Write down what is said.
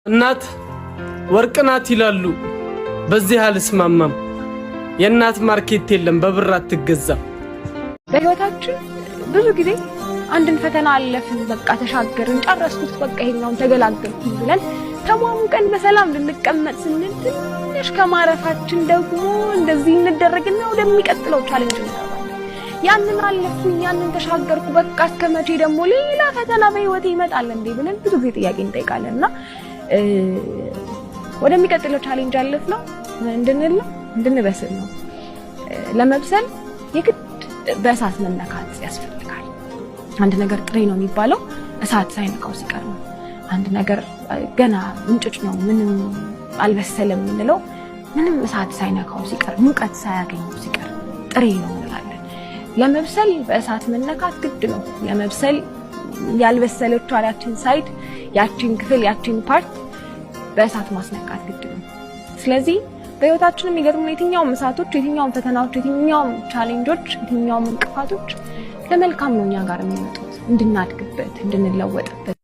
እናት ወርቅ ናት ይላሉ። በዚህ አልስማማም። የእናት ማርኬት የለም፣ በብር አትገዛም። በህይወታችን ብዙ ጊዜ አንድን ፈተና አለፍን፣ በቃ ተሻገርን፣ ጨረስኩት፣ በቃ ይሄኛውን ተገላገልኩ ብለን ተሟሙቀን በሰላም ልንቀመጥ ስንል ትንሽ ከማረፋችን ደግሞ እንደዚህ እንደረግና ወደሚቀጥለው ቻሌንጅ እንገባለን። ያንን አለፍኩኝ፣ ያንን ተሻገርኩ፣ በቃ እስከመቼ ደግሞ ሌላ ፈተና በህይወቴ ይመጣል እንዴ ብለን ብዙ ጊዜ ጥያቄ እንጠይቃለንና ወደሚቀጥለው ቻሌንጅ አለፍነው እንድንበስል ነው። ለመብሰል የግድ በእሳት መነካት ያስፈልጋል። አንድ ነገር ጥሬ ነው የሚባለው እሳት ሳይነካው ሲቀር ነው። አንድ ነገር ገና እንጭጭ ነው ምንም አልበሰለም የምንለው ምንም እሳት ሳይነካው ሲቀር፣ ሙቀት ሳያገኘው ሲቀር ጥሬ ነው እንላለን። ለመብሰል በእሳት መነካት ግድ ነው። ለመብሰል ያልበሰለችው ያችን ሳይድ፣ ያችን ክፍል፣ ያችን ፓርት በእሳት ማስነካት ግድ ነው። ስለዚህ በህይወታችን የሚገጥሙን የትኛውም እሳቶች፣ የትኛውም ፈተናዎች፣ የትኛውም ቻሌንጆች፣ የትኛውም እንቅፋቶች ለመልካም ነው እኛ ጋር የሚመጡት፣ እንድናድግበት፣ እንድንለወጥበት